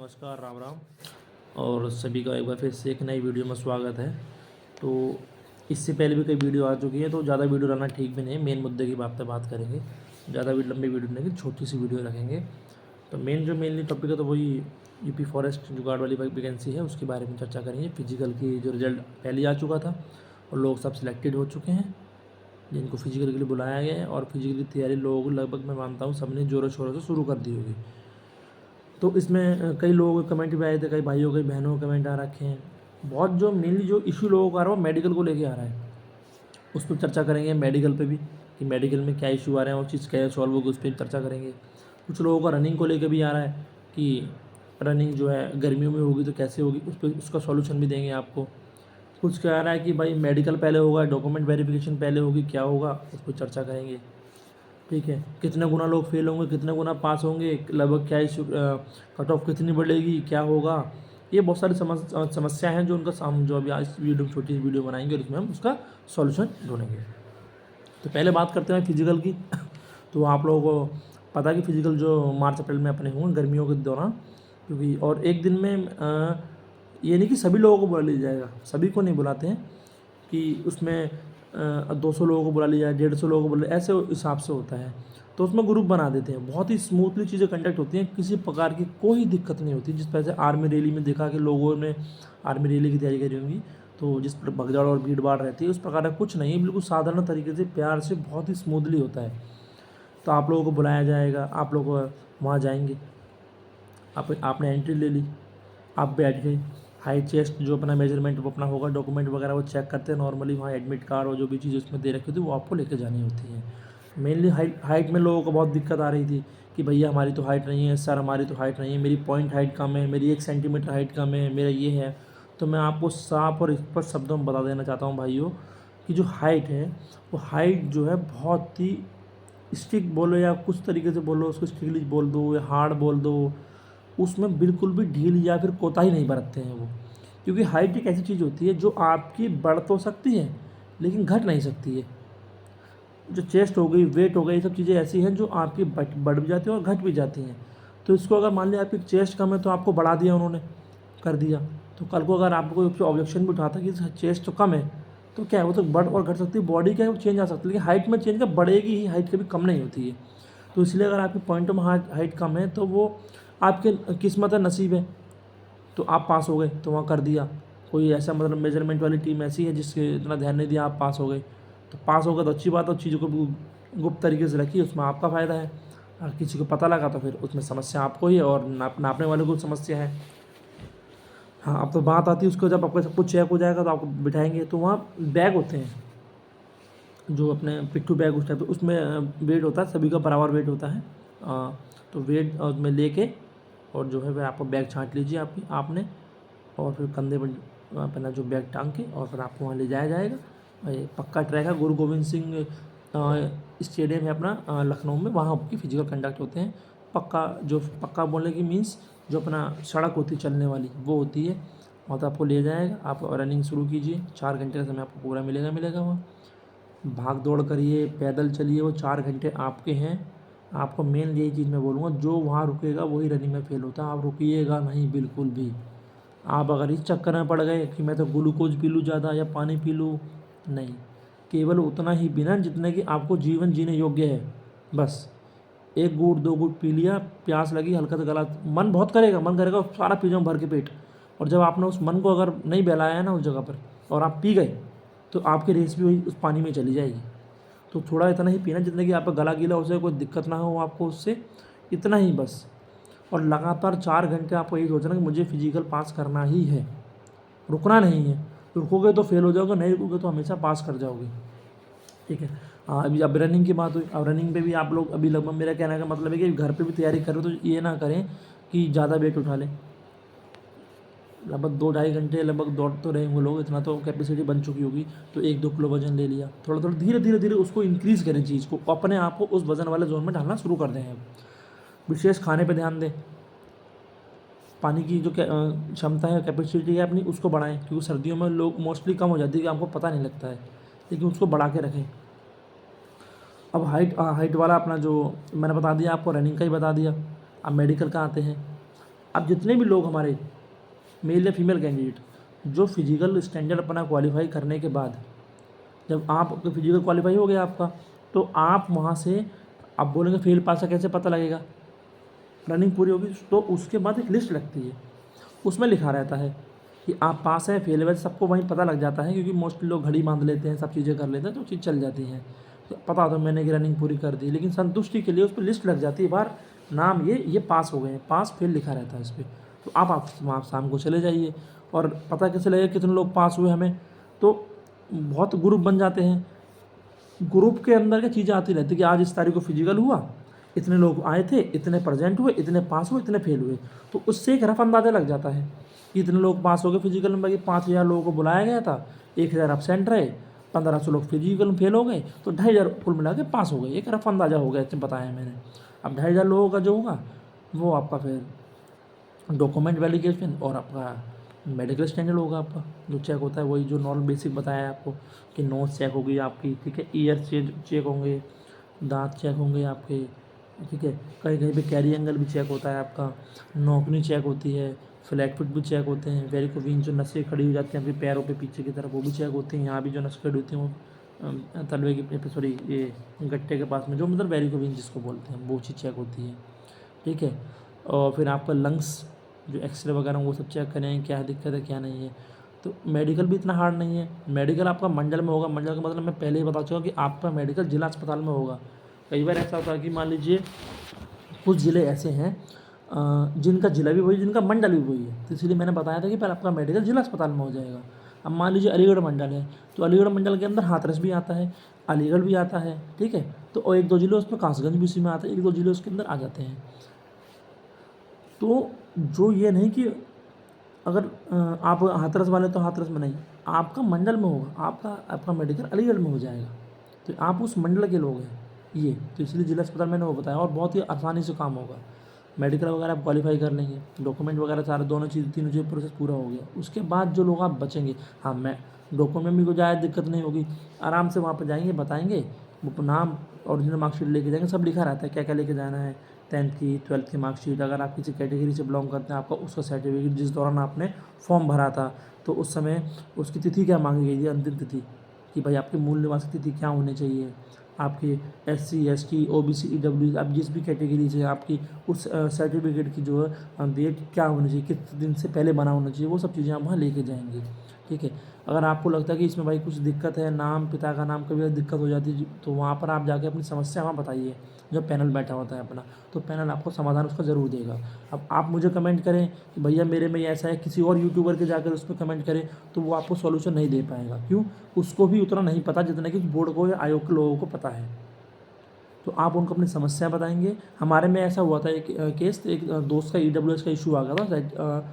नमस्कार, राम राम। और सभी का एक बार फिर से एक नई वीडियो में स्वागत है। तो इससे पहले भी कई वीडियो आ चुकी है, तो ज़्यादा वीडियो लाना ठीक भी नहीं है। मेन मुद्दे की बात करेंगे, ज़्यादा भी लंबी वीडियो नहीं, छोटी सी वीडियो रखेंगे। तो मेनली टॉपिक है तो वही यूपी फॉरेस्ट जो गार्ड वाली वैकेंसी है उसके बारे में चर्चा करेंगे। फिजिकल की जो रिजल्ट पहले आ चुका था और लोग सब सिलेक्टेड हो चुके हैं जिनको फिजिकल के लिए बुलाया गया है, और फिजिकल की तैयारी लोगों को लगभग मैं मानता हूँ सबने ज़ोरों शोरों से शुरू कर दी होगी। तो इसमें कई लोगों के कमेंट भी आए थे, कई भाइयों कई बहनों के कमेंट आ रखे हैं। बहुत जो मेनली जो इशू लोगों को आ रहा है वो मेडिकल को लेके आ रहा है, उस पर चर्चा करेंगे। मेडिकल पे भी कि मेडिकल में क्या इशू आ रहे हैं, वो चीज़ क्या सॉल्व होगी, उस पर चर्चा करेंगे। कुछ लोगों का रनिंग को लेके भी आ रहा है कि रनिंग जो है गर्मियों में होगी तो कैसे होगी, उस पर उसका सॉल्यूशन भी देंगे आपको। कुछ कह रहा है कि भाई मेडिकल पहले होगा, डॉक्यूमेंट वेरिफिकेशन पहले होगी, क्या होगा उस पर चर्चा करेंगे। ठीक है, कितने गुना लोग फेल होंगे, कितने गुना पास होंगे, लगभग क्या इशू, कट ऑफ कितनी बढ़ेगी, क्या होगा। ये बहुत सारी समस्या हैं जो उनका जो अभी आज वीडियो छोटी सी वीडियो बनाएंगे और उसमें हम उसका सॉल्यूशन ढूंढेंगे। तो पहले बात करते हैं फिजिकल की। तो आप लोगों को पता है कि फिजिकल जो मार्च अप्रैल में अपने होंगे गर्मियों के दौरान, क्योंकि और एक दिन में ये नहीं कि सभी लोगों को बुला लिया जाएगा, सभी को नहीं बुलाते हैं कि उसमें 200 लोगों को बुला लिया, 150 लोगों को बुला लिया, ऐसे हिसाब से होता है। तो उसमें ग्रुप बना देते हैं, बहुत ही स्मूथली चीज़ें कंडक्ट होती हैं, किसी प्रकार की कोई दिक्कत नहीं होती। जिस तरह से आर्मी रैली में देखा कि लोगों ने आर्मी रैली की तैयारी करी होंगी, तो जिस पर भगदड़ और भीड़ भाड़ रहती है उस प्रकार का कुछ नहीं है, बिल्कुल साधारण तरीके से प्यार से बहुत ही स्मूथली होता है। तो आप लोगों को बुलाया जाएगा, आप लोग वहाँ जाएंगे, आपने एंट्री ले ली, आप बैठ गए, हाई चेस्ट जो अपना मेजरमेंट वो अपना होगा, डॉक्यूमेंट वगैरह वो चेक करते हैं नॉर्मली। वहाँ एडमिट कार्ड और जो भी चीज़ उसमें दे रखी होती है वो आपको लेके जानी होती है। मेनली हाइट में लोगों को बहुत दिक्कत आ रही थी कि भैया हमारी तो हाइट नहीं है, सर हमारी तो हाइट नहीं है, मेरी पॉइंट हाइट कम है, मेरी 1 सेंटीमीटर हाइट कम है, मेरा ये है। तो मैं आपको साफ और स्पष्ट शब्दों में बता देना चाहता हूँ भाइयों कि जो हाइट है वो हाइट जो है बहुत ही स्ट्रिक्ट बोलो या कुछ तरीके से बोलो, उसको स्ट्रिक्टली बोल दो या हार्ड बोल दो, उसमें बिल्कुल भी ढील या फिर कोताही नहीं बरतते हैं वो। क्योंकि हाइट एक ऐसी चीज़ होती है जो आपकी बढ़ तो सकती है लेकिन घट नहीं सकती है। जो चेस्ट हो गई, वेट हो गई, ये सब चीज़ें ऐसी हैं जो आपकी बढ़ भी जाती हैं और घट भी जाती हैं। तो इसको अगर मान लिया आपकी चेस्ट कम है तो आपको बढ़ा दिया उन्होंने, कर दिया, तो कल को अगर आपको कोई ऑब्जेक्शन भी उठाता कि चेस्ट तो कम है, तो क्या है वो तो बढ़ और घट सकती है, बॉडी क्या है वो चेंज आ सकती है, लेकिन हाइट में चेंज का बढ़ेगी ही, हाइट कभी कम नहीं होती है। तो इसलिए अगर आपकी पॉइंट ऑफ हाइट कम है तो वो आपके किस्मत है, नसीब है। तो आप पास हो गए तो वहाँ कर दिया। कोई ऐसा मतलब मेजरमेंट वाली टीम ऐसी है जिसके इतना ध्यान नहीं दिया, आप पास हो गए, तो पास हो गए तो अच्छी बात है, चीज़ों को भी गुप्त तरीके से रखिए, उसमें आपका फ़ायदा है। अगर किसी को पता लगा तो फिर उसमें समस्या आपको ही है और नापने वाले को समस्या है। हाँ, अब तो बात आती है उसको, जब आपका सब कुछ चेक हो जाएगा तो आपको बिठाएंगे, तो वहाँ बैग होते हैं जो अपने पिट्ठू बैग उस टाइप, उसमें वेट होता है, सभी का बराबर वेट होता है। तो वेट में लेके और जो है वह आपको बैग छांट लीजिए आपने, और फिर कंधे पर अपना जो बैग टांग के और फिर आपको वहाँ ले जाया जाएगा। और ये पक्का ट्रैक है, गुरु गोविंद सिंह स्टेडियम है अपना लखनऊ में, वहाँ आपकी फिजिकल कंडक्ट होते हैं। पक्का जो पक्का बोलने की मीन्स जो अपना सड़क होती है चलने वाली वो होती है, वहाँ तो आपको ले जाएगा। आप रनिंग शुरू कीजिए, 4 घंटे का समय आपको पूरा मिलेगा वहाँ। भाग दौड़ करिए, पैदल चलिए, वो 4 घंटे आपके हैं। आपको मेन यही चीज़ मैं बोलूँगा, जो वहाँ रुकेगा वही रनिंग में फेल होता है, आप रुकिएगा नहीं बिल्कुल भी। आप अगर इस चक्कर में पड़ गए कि मैं तो ग्लूकोज पी लूँ ज़्यादा या पानी पी लूँ, नहीं, केवल उतना ही पीना जितने कि आपको जीवन जीने योग्य है, बस। 1 घूंट 2 घूंट पी लिया, प्यास लगी, हल्का सा गला, मन बहुत करेगा, मन करेगा सारा पी जाऊँ भर के पेट, और जब आपने उस मन को अगर नहीं बहलाया है ना उस जगह पर और आप पी गए, तो आपकी रेस भी वही उस पानी में चली जाएगी। तो थोड़ा इतना ही पीना जितना कि आपका गला गीला हो जाए, कोई दिक्कत ना हो आपको उससे, इतना ही बस। और लगातार 4 घंटे आपको यही सोचना कि मुझे फिजिकल पास करना ही है, रुकना नहीं है। रुकोगे तो फेल हो जाओगे, नहीं रुकोगे तो हमेशा पास कर जाओगे। ठीक है। हाँ, अभी अब रनिंग की बात हुई, अब रनिंग पे भी आप लोग अभी लगभग, मेरा कहने का मतलब है कि घर पे भी तैयारी करो तो ये ना करें कि ज़्यादा वेट उठा लें। लगभग 2 ढाई घंटे लगभग दौड़ तो रहे होंगे लोग, इतना तो कैपेसिटी बन चुकी होगी, तो 1 2 किलो वजन ले लिया, थोड़ा थोड़ा धीरे धीरे उसको इंक्रीज़ करें, चीज़ को अपने आप को उस वजन वाले जोन में ढालना शुरू कर दें। विशेष खाने पे ध्यान दें, पानी की जो क्षमता है, कैपेसिटी है अपनी, उसको बढ़ाएं, क्योंकि सर्दियों में लोग मोस्टली कम हो जाती है कि आपको पता नहीं लगता है, लेकिन उसको बढ़ा के रखें। अब हाइट वाला अपना जो मैंने बता दिया आपको, रनिंग का ही बता दिया। अब मेडिकल का आते हैं। अब जितने भी लोग हमारे मेल या फीमेल कैंडिडेट जो फिजिकल स्टैंडर्ड अपना क्वालिफाई करने के बाद, जब आप फिजिकल क्वालिफाई हो गया आपका, तो आप वहाँ से आप बोलेंगे फेल पास का कैसे पता लगेगा, रनिंग पूरी होगी तो उसके बाद एक लिस्ट लगती है, उसमें लिखा रहता है कि आप पास हैं फेल है, सबको वहीं पता लग जाता है क्योंकि मोस्टली लोग घड़ी बांध लेते हैं, सब चीज़ें कर लेते हैं तो चीज़ चल जाती हैं, तो पता तो मैंने कि रनिंग पूरी कर दी, लेकिन संतुष्टि के लिए उस पर लिस्ट लग जाती है, बार नाम ये पास हो गए हैं, पास फेल लिखा रहता है इस पर। तो आप शाम को चले जाइए और पता कैसे लगेगा कितने लोग पास हुए हमें, तो बहुत ग्रुप बन जाते हैं, ग्रुप के अंदर क्या चीज़ें आती रहती कि आज इस तारीख को फिजिकल हुआ, इतने लोग आए थे, इतने प्रेजेंट हुए, इतने पास हुए, इतने फेल हुए, तो उससे एक रफ अंदाज़ा लग जाता है कि इतने लोग पास हो गए फिजिकल में, बाकी 5,000 लोगों को बुलाया गया था, 1,000 एबसेंट रहे, 1,500 लोग फिजिकल में फेल हो गए, तो 2,500 कुल मिला के पास हो गए, एक रफ अंदाज़ा हो गया, इतने बताया मैंने। अब 2,500 लोगों का जो होगा वो आपका फिर डॉक्यूमेंट वेरिफिकेशन और आपका मेडिकल स्टैंडर्ड होगा आपका जो चेक होता है, वही जो नॉर्मल बेसिक बताया है आपको कि नोज चेक होगी आपकी, ठीक है, ईयर चेक होंगे, दांत चेक होंगे आपके, ठीक है, कहीं कहीं पे कैरी एंगल भी चेक होता है आपका, नौकनी चेक होती है, फ्लैट फुट भी चेक होते हैं, वेरिकोविन जो नसें खड़ी हो जाती हैं आपके पैरों पे पीछे की तरफ वो भी चेक होती हैं, यहाँ भी जो नसें खड़ी होती हैं वो तलवे की सॉरी ये गट्टे के पास में जो मतलब वेरिकोविन जिसको बोलते हैं वो चीज़ चेक होती है, ठीक है। और फिर आपका लंग्स जो एक्सरे वगैरह वो सब चेक करें क्या दिक्कत है क्या नहीं है। तो मेडिकल भी इतना हार्ड नहीं है, मेडिकल आपका मंडल में होगा, मंडल का मतलब मैं पहले ही बता चुका कि आपका मेडिकल जिला अस्पताल में होगा। कई बार ऐसा होता है कि मान लीजिए कुछ ज़िले ऐसे हैं जिनका जिला भी वही, जिनका मंडल भी वही है, तो इसलिए मैंने बताया था कि पहले आपका मेडिकल जिला अस्पताल में हो जाएगा। अब मान लीजिए अलीगढ़ मंडल है, तो अलीगढ़ मंडल के अंदर हाथरस भी आता है, अलीगढ़ भी आता है, ठीक है, तो और 1-2 ज़िले उसमें कासगंज भी उसी में आता है, 1-2 ज़िले उसके अंदर आ जाते हैं। तो जो ये नहीं कि अगर आप हाथरस वाले तो हाथरस में नहीं, आपका मंडल में होगा, आपका मेडिकल अलीगढ़ में हो जाएगा, तो आप उस मंडल के लोग हैं ये, तो इसलिए जिला अस्पताल मैंने वो बताया और बहुत ही आसानी से काम होगा। मेडिकल वगैरह आप क्वालिफाई कर लेंगे, डॉक्यूमेंट वगैरह सारे दोनों चीज़ तीनों चीज़ प्रोसेस पूरा हो गया, उसके बाद जो लोग आप बचेंगे, हाँ मैं डॉक्यूमेंट में को ज़्यादा दिक्कत नहीं होगी, आराम से वहाँ पर जाएंगे, बताएंगे, वो नाम ओरिजिनल मार्कशीट लेके जाएंगे, सब लिखा रहता है क्या क्या लेके जाना है, 10th की 12th की मार्कशीट, अगर आप किसी कैटेगरी से बिलोंग करते हैं आपका उसका सर्टिफिकेट, जिस दौरान आपने फॉर्म भरा था तो उस समय उसकी तिथि क्या मांगी गई थी, अंतिम तिथि, कि भाई आपकी मूल निवास की तिथि क्या होनी चाहिए, आपकी SC ST OBC EW आप जिस भी कैटेगरी से आपकी उस सर्टिफिकेट की जो है डेट क्या होनी चाहिए, किस दिन से पहले बना होना चाहिए, वो सब चीज़ें आप वहाँ लेके जाएंगे, ठीक है। अगर आपको लगता है कि इसमें भाई कुछ दिक्कत है, नाम पिता का नाम कभी दिक्कत हो जाती है, तो वहाँ पर आप जाके अपनी समस्या वहाँ बताइए, जो पैनल बैठा होता है अपना, तो पैनल आपको समाधान उसका ज़रूर देगा। अब आप मुझे कमेंट करें कि भैया मेरे में ये ऐसा है, किसी और यूट्यूबर के जाकर उस पर कमेंट करें तो वो आपको सॉल्यूशन नहीं दे पाएगा, क्यों, उसको भी उतना नहीं पता जितना कि बोर्ड को या आयोग के लोगों को पता है। तो आप उनको अपनी समस्या बताएंगे। हमारे में ऐसा हुआ था एक केस, एक दोस्त का EWS का इशू आ गया था,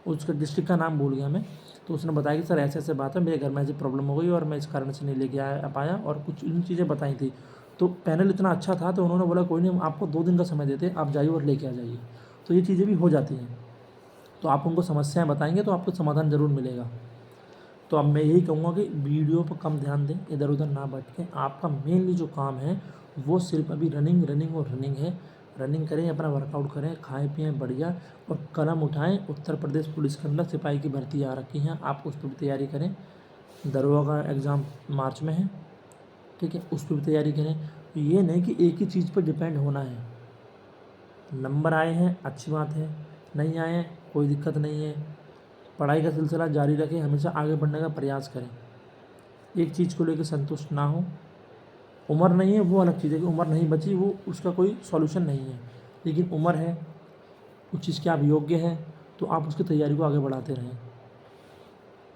उसका डिस्ट्रिक्ट का नाम भूल गया मैं, तो उसने बताया कि सर ऐसे ऐसे बात है, मेरे घर में ऐसी प्रॉब्लम हो गई और मैं इस कारण से नहीं लेके आ पाया, और कुछ इन चीज़ें बताई थी। तो पैनल इतना अच्छा था तो उन्होंने बोला कोई नहीं, हम आपको 2 दिन का समय देते हैं, आप जाइए और लेके आ जाइए। तो ये चीज़ें भी हो जाती हैं, तो आप उनको समस्याएं बताएंगे तो आपको समाधान ज़रूर मिलेगा। तो अब मैं यही कहूँगा कि वीडियो पर कम ध्यान दें, इधर उधर ना भटकें, आपका मेनली जो काम है वो सिर्फ अभी रनिंग रनिंग और रनिंग है। रनिंग करें, अपना वर्कआउट करें, खाएं पिएँ बढ़िया, और कलम उठाएं। उत्तर प्रदेश पुलिस के अंदर सिपाही की भर्ती आ रखी है, आप उस पर भी तैयारी करें। दरोगा का एग्ज़ाम मार्च में है, ठीक है, उस पर भी तैयारी करें। ये नहीं कि एक ही चीज़ पर डिपेंड होना है। नंबर आए हैं अच्छी बात है, नहीं आए हैं कोई दिक्कत नहीं है, पढ़ाई का सिलसिला जारी रखें, हमेशा आगे बढ़ने का प्रयास करें। एक चीज़ को लेकर संतुष्ट ना हो। उम्र नहीं है वो अलग चीज़ है कि उम्र नहीं बची, वो उसका कोई सॉल्यूशन नहीं है, लेकिन उम्र है, उस चीज़ के आप योग्य हैं तो आप उसकी तैयारी को आगे बढ़ाते रहें।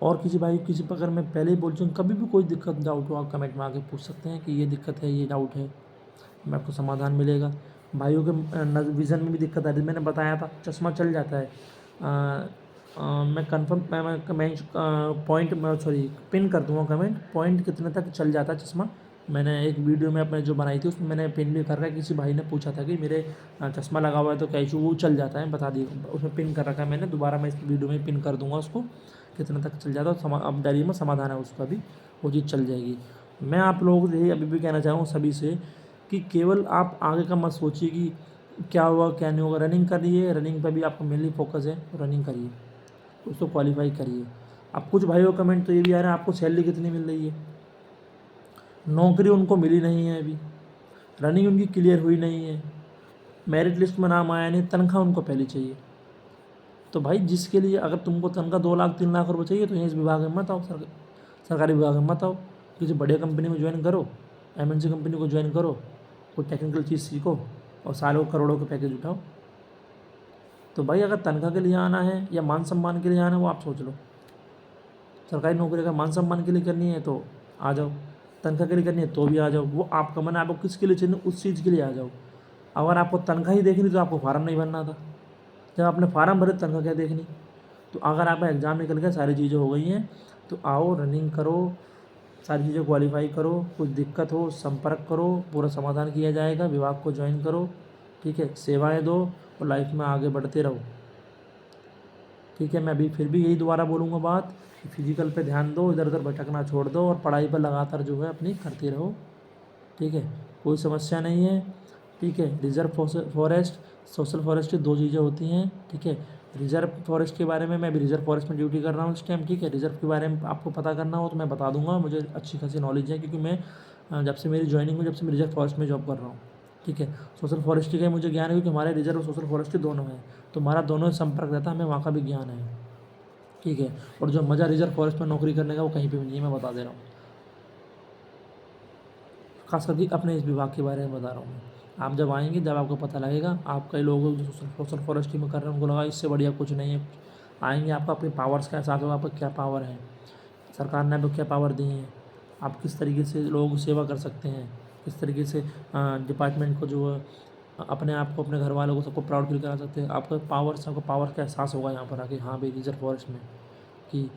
और किसी भाई किसी पर अगर मैं पहले ही बोल चुका, कभी भी कोई दिक्कत डाउट हो आप कमेंट में आके पूछ सकते हैं कि ये दिक्कत है, ये डाउट है, मैं आपको समाधान मिलेगा। भाइयों के विज़न में भी दिक्कत आ रही है, मैंने बताया था चश्मा चल जाता है, मैं कंफर्म मैं कमेंट पॉइंट सॉरी पिन कर दूँगा कमेंट, पॉइंट कितने तक चल जाता है चश्मा। मैंने एक वीडियो में अपने जो बनाई थी उसमें मैंने पिन भी कर रखा है, किसी भाई ने पूछा था कि मेरे चश्मा लगा हुआ है तो क्या इशू, वो चल जाता है, बता दिए, उसमें पिन कर रखा है मैंने, दोबारा मैं इस वीडियो में पिन कर दूँगा उसको, कितने तक चल जाता है, अब डायरी में समाधान है उसका भी, वो चीज़ चल जाएगी। मैं आप लोगों को यही अभी भी कहना चाहूँ सभी से कि केवल आप आगे का मत सोचिए कि क्या हुआ क्या नहीं होगा, रनिंग करिए, रनिंग पे भी आपका मेनली फोकस है, रनिंग करिए, उसको क्वालिफाई करिए। अब कुछ भाइयों कमेंट तो ये भी आ रहा है आपको सैलरी कितनी मिल रही है, नौकरी उनको मिली नहीं है अभी, रनिंग उनकी क्लियर हुई नहीं है, मेरिट लिस्ट में नाम आया नहीं, तनख्वाह उनको पहले चाहिए। तो भाई जिसके लिए अगर तुमको तनख्वाह 2 लाख 3 लाख रुपये चाहिए तो इस विभाग में मत आओ, सरकारी विभाग में मत आओ, किसी बढ़िया कंपनी में ज्वाइन करो, एमएनसी कंपनी को ज्वाइन करो, कोई टेक्निकल चीज़ सीखो और सालों करोड़ों के पैकेज उठाओ। तो भाई अगर तनख्वाह के लिए आना है या मान सम्मान के लिए आना है वो आप सोच लो। सरकारी नौकरी अगर मान सम्मान के लिए करनी है तो आ जाओ, तनख्वाह के लिए करनी है तो भी आ जाओ, वो आपका मन है, आपको किसके लिए चाहिए उस चीज़ के लिए आ जाओ। अगर आपको तनख्वाह ही देखनी तो आपको फार्म नहीं भरना था, जब आपने फार्म भरे तनख्वाह क्या देखनी। तो अगर आपका एग्ज़ाम निकल गया, सारी चीज़ें हो गई हैं, तो आओ रनिंग करो, सारी चीज़ें क्वालिफाई करो, कुछ दिक्कत हो संपर्क करो, पूरा समाधान किया जाएगा, विभाग को ज्वाइन करो, ठीक है, सेवाएं दो और लाइफ में आगे बढ़ते रहो। ठीक है, मैं अभी फिर भी यही दोबारा बोलूँगा बात कि फिजिकल पे ध्यान दो, इधर उधर भटकना छोड़ दो और पढ़ाई पर लगातार जो है अपनी करते रहो। ठीक है, कोई समस्या नहीं है। ठीक है, रिजर्व फॉरेस्ट, सोशल फॉरेस्ट 2 चीज़ें होती हैं। ठीक है, रिजर्व फॉरेस्ट के बारे में मैं अभी रिजर्व फॉरेस्ट में ड्यूटी कर रहा हूँ इस टाइम। ठीक है, रिजर्व के बारे में आपको पता करना हो तो मैं बता दूंगा, मुझे अच्छी खासी नॉलेज है क्योंकि मैं जब से मेरी ज्वाइनिंग हुई जब से मैं रिजर्व फॉरेस्ट में जॉब कर रहा हूँ। ठीक है, सोशल फॉरेस्ट्री का मुझे ज्ञान है क्योंकि हमारे रिजर्व और सोशल फॉरेस्ट्री दोनों हैं, तो हमारा दोनों संपर्क रहता है, हमें वहाँ का भी ज्ञान है। ठीक है, और जो मज़ा रिजर्व फॉरेस्ट में नौकरी करने का वो कहीं पर भी नहीं है, मैं बता दे रहा हूँ, खास करके अपने इस विभाग के बारे में बता रहा हूँ मैं। आप जब आएंगे जब आपको पता लगेगा, आप कई लोग जो सोशल फॉरेस्ट्री में कर रहे हैं उनको लगा इससे बढ़िया कुछ नहीं है, आएंगे आपका अपने पावर्स का एहसास होगा, आपका क्या पावर है, सरकार ने आपको क्या पावर दी है, आप किस तरीके से लोगों की सेवा कर सकते हैं, किस तरीके से डिपार्टमेंट को जो है अपने आप को, अपने घर वालों को, सबको प्राउड फील करा सकते हैं। आपको पावर का एहसास होगा यहाँ पर आके, हाँ भाई रिजर्व फॉरेस्ट में, कि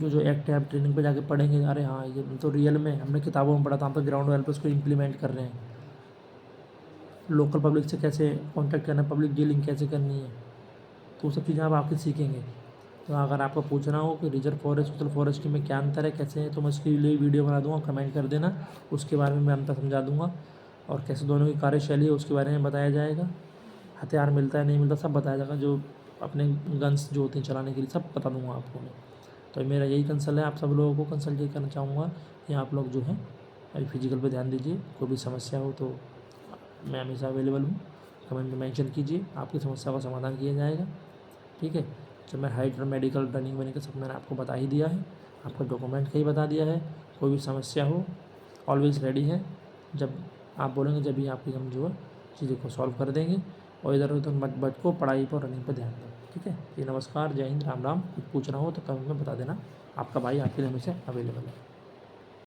जो एक्ट है आप ट्रेनिंग पे जाके पढ़ेंगे, अरे हाँ ये तो रियल में हमने किताबों में पढ़ा था, हम तो ग्राउंड लेवल पे उसको इम्प्लीमेंट कर रहे हैं। लोकल पब्लिक से कैसे कांटेक्ट करना है, पब्लिक डीलिंग कैसे करनी है, तो वो सब चीज़ें आप आके सीखेंगे। तो अगर आपको पूछना हो कि रिजर्व फॉरेस्ट सोशल फॉरेस्ट्री में क्या अंतर है, कैसे है, तो मैं उसके लिए वीडियो बना दूँगा, कमेंट कर देना, उसके बारे में मैं अंतर समझा दूँगा और कैसे दोनों की कार्यशैली है उसके बारे में बताया जाएगा। हथियार मिलता है नहीं मिलता सब बताया जाएगा, जो अपने गन्स जो होते हैं चलाने के लिए सब बता दूँगा आपको मैं। तो मेरा यही कंसल्ट है, आप सब लोगों को कंसल्ट ये करना चाहूँगा कि आप लोग जो है अभी फिजिकल पे ध्यान दीजिए, कोई भी समस्या हो तो मैं हमेशा अवेलेबल हूँ, कमेंट में मेंशन कीजिए, आपकी समस्या का समाधान किया जाएगा। ठीक है, जब मैं हाइट और मेडिकल रनिंग वनिंग का सब मैंने आपको बता ही दिया है, आपको डॉक्यूमेंट का ही बता दिया है, कोई भी समस्या हो ऑलवेज़ रेडी है, जब आप बोलेंगे जब भी आपकी हम जो है चीज़ों को सॉल्व कर देंगे। और इधर उधर मत भटको, पढ़ाई पर रनिंग पर ध्यान दो। ठीक है, ये नमस्कार, जय हिंद, राम राम। कुछ पूछना हो तो कमेंट में बता देना, आपका भाई आपके लिए हमेशा अवेलेबल है।